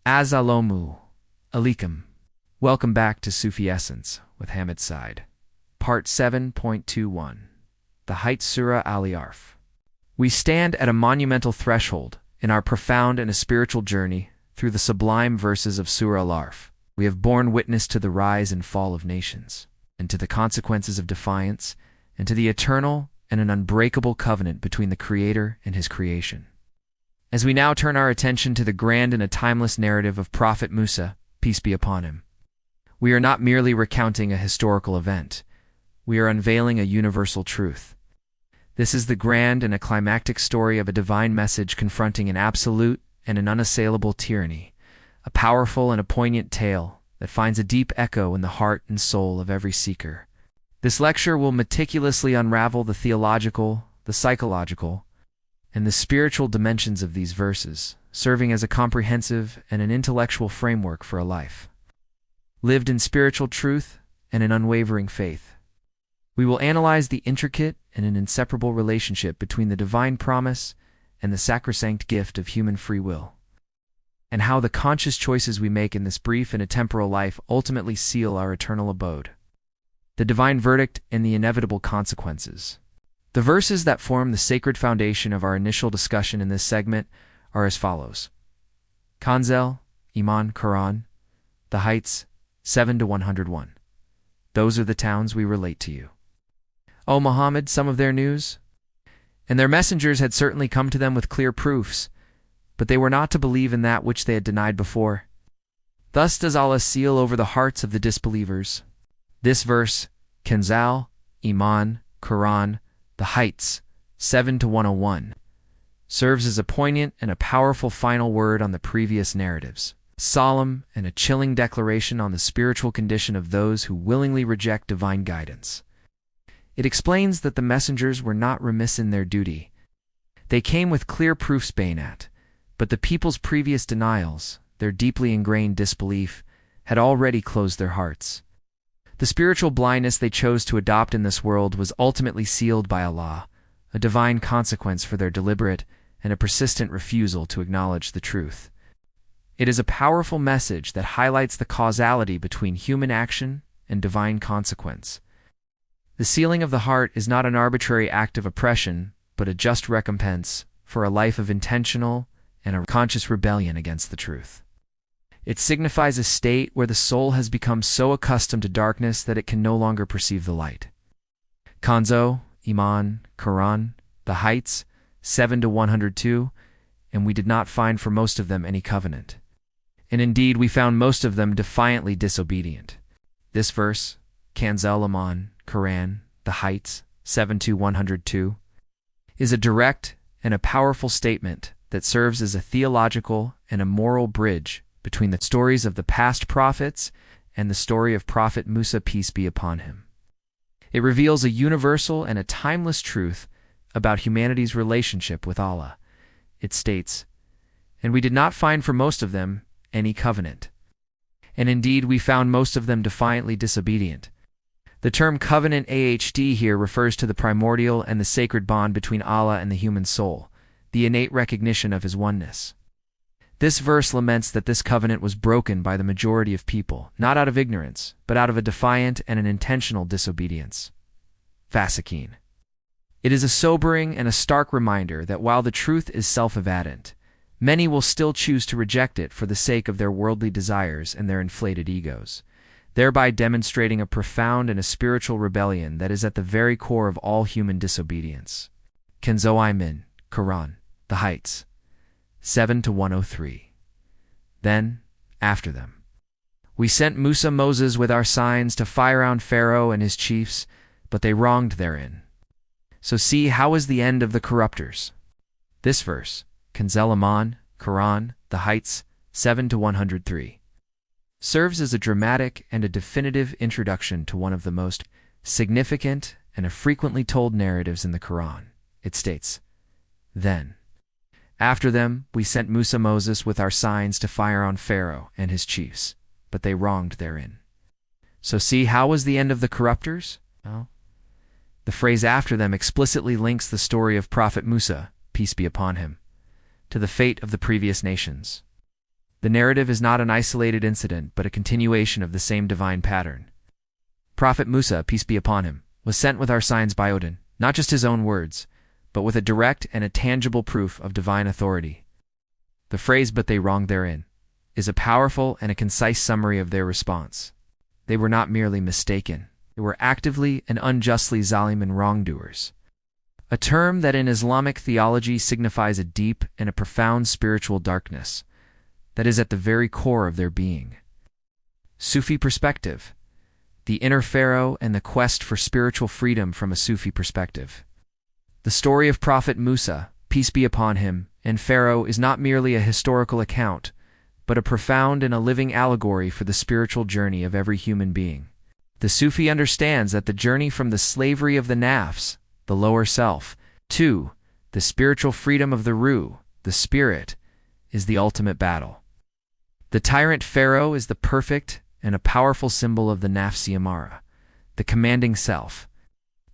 Assalamu alaikum. Welcome back to Sufi Essence with Hammad Syed. Part 7.21. The Heights Surah Al-A'raf. We stand at a monumental threshold in our profound and a spiritual journey through the sublime verses of Surah Al-A'raf. We have borne witness to the rise and fall of nations, and to the consequences of defiance, and to the eternal and an unbreakable covenant between the Creator and His creation. As we now turn our attention to the grand and a timeless narrative of Prophet Musa, peace be upon him, we are not merely recounting a historical event. We are unveiling a universal truth. This is the grand and a climactic story of a divine message confronting an absolute and an unassailable tyranny, a powerful and a poignant tale that finds a deep echo in the heart and soul of every seeker. This lecture will meticulously unravel the theological, the psychological, and the spiritual dimensions of these verses, serving as a comprehensive and an intellectual framework for a life lived in spiritual truth and in unwavering faith. We will analyze the intricate and an inseparable relationship between the divine promise and the sacrosanct gift of human free will, and how the conscious choices we make in this brief and a temporal life ultimately seal our eternal abode. The divine verdict and the inevitable consequences. The verses that form the sacred foundation of our initial discussion in this segment are as follows. Kanzul, Iman, Quran, the Heights, 7-101. Those are the towns we relate to you. O Muhammad, some of their news? And their messengers had certainly come to them with clear proofs, but they were not to believe in that which they had denied before. Thus does Allah seal over the hearts of the disbelievers. This verse, Kanzul, Iman, Quran, the Heights, 7-101, serves as a poignant and a powerful final word on the previous narratives, solemn and a chilling declaration on the spiritual condition of those who willingly reject divine guidance. It explains that the messengers were not remiss in their duty. They came with clear proofs bayonat, but the people's previous denials, their deeply ingrained disbelief, had already closed their hearts. The spiritual blindness they chose to adopt in this world was ultimately sealed by Allah, a divine consequence for their deliberate and a persistent refusal to acknowledge the truth. It is a powerful message that highlights the causality between human action and divine consequence. The sealing of the heart is not an arbitrary act of oppression, but a just recompense for a life of intentional and a conscious rebellion against the truth. It signifies a state where the soul has become so accustomed to darkness that it can no longer perceive the light. Kanzul, Iman, Quran, the Heights, 7-102, and we did not find for most of them any covenant. And indeed we found most of them defiantly disobedient. This verse, Kanzul, Iman, Quran, the Heights, 7-102, is a direct and a powerful statement that serves as a theological and a moral bridge between the stories of the past prophets and the story of Prophet Musa, peace be upon him. It reveals a universal and a timeless truth about humanity's relationship with Allah. It states, and we did not find for most of them any covenant. And indeed we found most of them defiantly disobedient. The term covenant ahd here refers to the primordial and the sacred bond between Allah and the human soul, the innate recognition of His oneness. This verse laments that this covenant was broken by the majority of people, not out of ignorance, but out of a defiant and an intentional disobedience. Fasikin. It is a sobering and a stark reminder that while the truth is self-evident, many will still choose to reject it for the sake of their worldly desires and their inflated egos, thereby demonstrating a profound and a spiritual rebellion that is at the very core of all human disobedience. Kanzul, Iman, Quran, the Heights, 7-103. Then, after them, we sent Musa Moses with our signs to fire around Pharaoh and his chiefs, but they wronged therein. So see how is the end of the corrupters. This verse, Kanzul, Iman, Quran, the Heights, 7-103, serves as a dramatic and a definitive introduction to one of the most significant and a frequently told narratives in the Quran. It states, then, after them, we sent Musa Moses with our signs to fire on Pharaoh and his chiefs, but they wronged therein. So see how was the end of the corrupters? Well, the phrase after them explicitly links the story of Prophet Musa, peace be upon him, to the fate of the previous nations. The narrative is not an isolated incident, but a continuation of the same divine pattern. Prophet Musa, peace be upon him, was sent with our signs by Odin, not just his own words, but with a direct and a tangible proof of divine authority. The phrase, "but they wronged therein," is a powerful and a concise summary of their response. They were not merely mistaken, they were actively and unjustly zalim and wrongdoers. A term that in Islamic theology signifies a deep and a profound spiritual darkness that is at the very core of their being. Sufi perspective. The inner pharaoh and the quest for spiritual freedom from a Sufi perspective. The story of Prophet Musa, peace be upon him, and Pharaoh is not merely a historical account, but a profound and a living allegory for the spiritual journey of every human being. The Sufi understands that the journey from the slavery of the nafs, the lower self, to the spiritual freedom of the ruh, the spirit, is the ultimate battle. The tyrant Pharaoh is the perfect and a powerful symbol of the nafsi amara, the commanding self,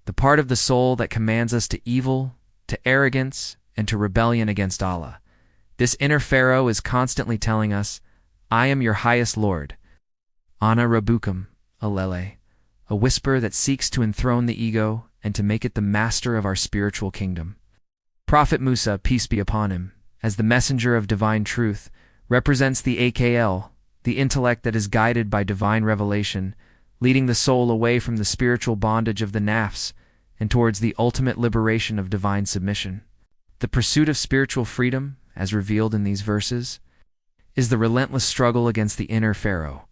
the part of the soul that commands us to evil, to arrogance, and to rebellion against Allah. This inner Pharaoh is constantly telling us, "I am your highest Lord." Ana Rabukum, Alele, a whisper that seeks to enthrone the ego and to make it the master of our spiritual kingdom. Prophet Musa, peace be upon him, as the messenger of divine truth, represents the AKL, the intellect that is guided by divine revelation, leading the soul away from the spiritual bondage of the nafs and towards the ultimate liberation of divine submission. The pursuit of spiritual freedom, as revealed in these verses, is the relentless struggle against the inner Pharaoh,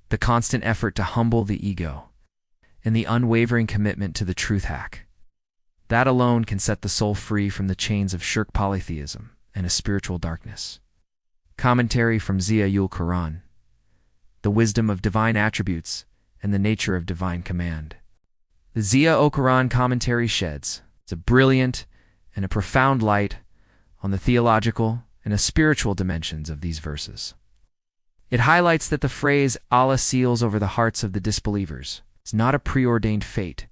the constant effort to humble the ego, and the unwavering commitment to the truth hack. That alone can set the soul free from the chains of shirk polytheism and a spiritual darkness. Commentary from Ziya-ul Quran. The wisdom of divine attributes and the nature of divine command. The Ziya-ul Quran commentary sheds a brilliant and a profound light on the theological and the spiritual dimensions of these verses. It highlights that the phrase "Allah seals over the hearts of the disbelievers" is not a preordained fate,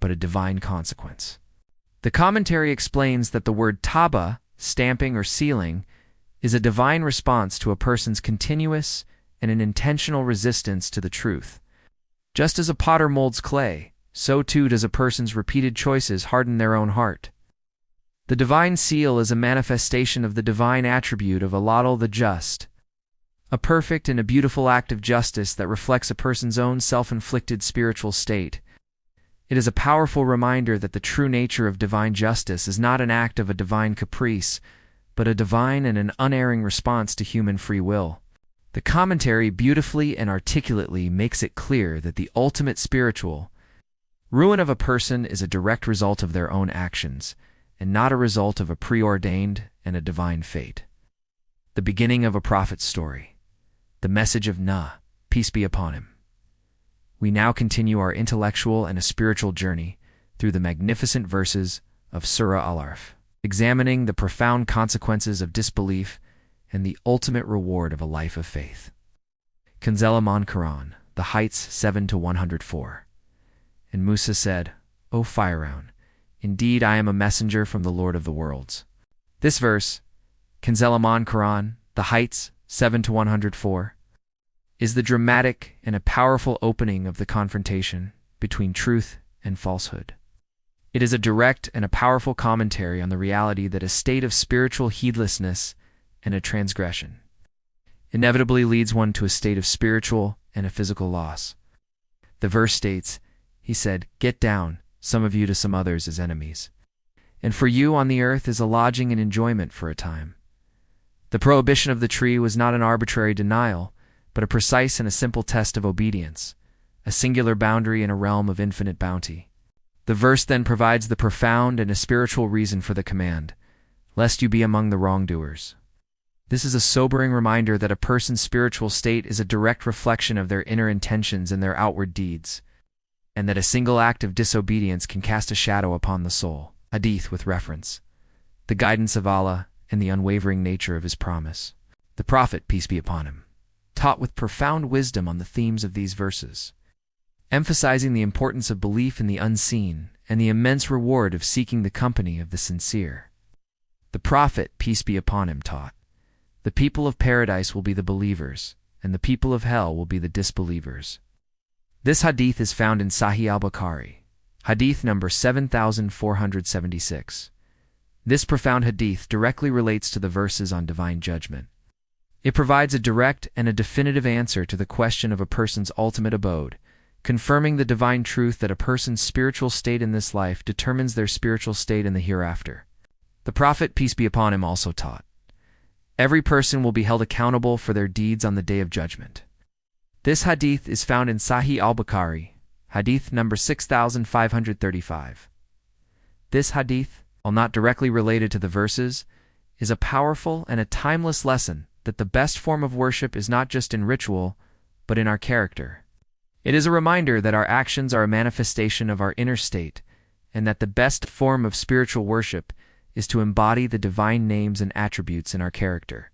but a divine consequence. The commentary explains that the word taba, stamping or sealing, is a divine response to a person's continuous and an intentional resistance to the truth. Just as a potter molds clay, so too does a person's repeated choices harden their own heart. The divine seal is a manifestation of the divine attribute of Al-Adl, the just, a perfect and a beautiful act of justice that reflects a person's own self-inflicted spiritual state. It is a powerful reminder that the true nature of divine justice is not an act of a divine caprice, but a divine and an unerring response to human free will. The commentary beautifully and articulately makes it clear that the ultimate spiritual ruin of a person is a direct result of their own actions, and not a result of a preordained and a divine fate. The beginning of a prophet's story. The message of Nuh, peace be upon him. We now continue our intellectual and a spiritual journey through the magnificent verses of Surah Al-A'raf, examining the profound consequences of disbelief and the ultimate reward of a life of faith. Kanzul Iman Quran, the heights 7 to 104. And Musa said, "O Pharaoh, indeed I am a messenger from the Lord of the worlds." This verse, Kanzul Iman Quran, the heights 7 to 104, is the dramatic and a powerful opening of the confrontation between truth and falsehood. It is a direct and a powerful commentary on the reality that a state of spiritual heedlessness and a transgression inevitably leads one to a state of spiritual and a physical loss. The verse states, "He said, 'Get down, some of you to some others as enemies. And for you on the earth is a lodging and enjoyment for a time.'" The prohibition of the tree was not an arbitrary denial, but a precise and a simple test of obedience, a singular boundary in a realm of infinite bounty. The verse then provides the profound and a spiritual reason for the command, "Lest you be among the wrongdoers." This is a sobering reminder that a person's spiritual state is a direct reflection of their inner intentions and their outward deeds, and that a single act of disobedience can cast a shadow upon the soul. Hadith with reference. The guidance of Allah and the unwavering nature of His promise. The Prophet, peace be upon him, taught with profound wisdom on the themes of these verses, emphasizing the importance of belief in the unseen and the immense reward of seeking the company of the sincere. The Prophet, peace be upon him, taught, The people of paradise will be the believers, and the people of hell will be the disbelievers. This hadith is found in Sahih al-Bukhari, hadith number 7476. This profound hadith directly relates to the verses on divine judgment. It provides a direct and a definitive answer to the question of a person's ultimate abode, confirming the divine truth that a person's spiritual state in this life determines their spiritual state in the hereafter. The Prophet, peace be upon him, also taught, every person will be held accountable for their deeds on the Day of Judgment. This hadith is found in Sahih al-Bukhari, hadith number 6535. This hadith, while not directly related to the verses, is a powerful and a timeless lesson that the best form of worship is not just in ritual, but in our character. It is a reminder that our actions are a manifestation of our inner state, and that the best form of spiritual worship is to embody the divine names and attributes in our character.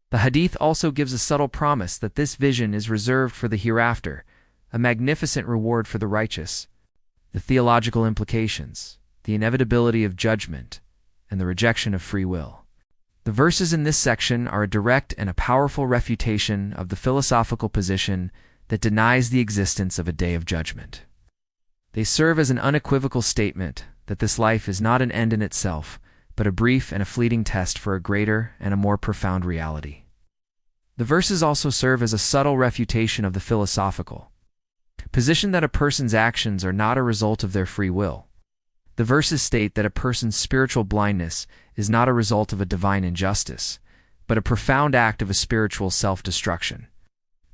The hadith also gives a subtle promise that this vision is reserved for the hereafter, a magnificent reward for the righteous. The theological implications, the inevitability of judgment, and the rejection of free will. The verses in this section are a direct and a powerful refutation of the philosophical position that denies the existence of a day of judgment. They serve as an unequivocal statement that this life is not an end in itself, but a brief and a fleeting test for a greater and a more profound reality. The verses also serve as a subtle refutation of the philosophical position that a person's actions are not a result of their free will. The verses state that a person's spiritual blindness is not a result of a divine injustice, but a profound act of a spiritual self-destruction.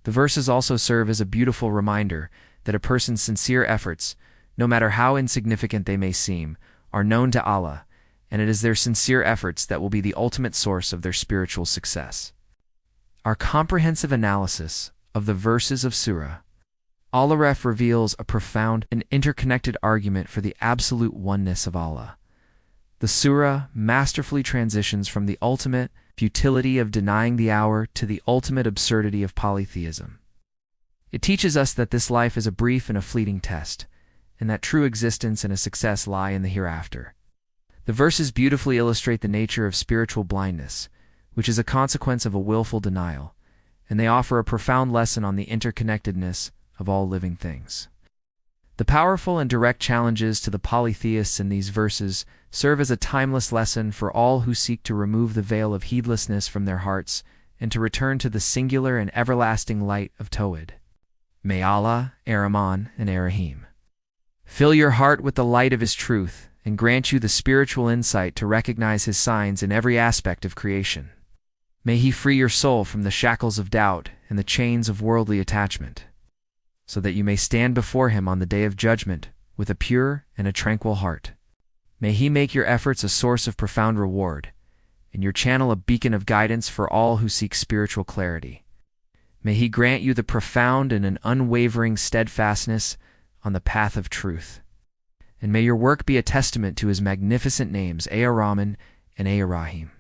The verses also serve as a beautiful reminder that a person's sincere efforts, no matter how insignificant they may seem, are known to Allah, and it is their sincere efforts that will be the ultimate source of their spiritual success. Our comprehensive analysis of the verses of Surah Al-A'raf reveals a profound and interconnected argument for the absolute oneness of Allah. The surah masterfully transitions from the ultimate futility of denying the hour to the ultimate absurdity of polytheism. It teaches us that this life is a brief and a fleeting test, and that true existence and a success lie in the hereafter. The verses beautifully illustrate the nature of spiritual blindness, which is a consequence of a willful denial, and they offer a profound lesson on the interconnectedness of all living things. The powerful and direct challenges to the polytheists in these verses serve as a timeless lesson for all who seek to remove the veil of heedlessness from their hearts and to return to the singular and everlasting light of Tawhid. May Allah, Ar-Rahman, and Ar-Rahim fill your heart with the light of His truth and grant you the spiritual insight to recognize His signs in every aspect of creation. May He free your soul from the shackles of doubt and the chains of worldly attachment, so that you may stand before Him on the Day of Judgment with a pure and a tranquil heart. May He make your efforts a source of profound reward, and your channel a beacon of guidance for all who seek spiritual clarity. May He grant you the profound and an unwavering steadfastness on the path of truth. And may your work be a testament to His magnificent names, Ar-Rahman and Ar-Rahim.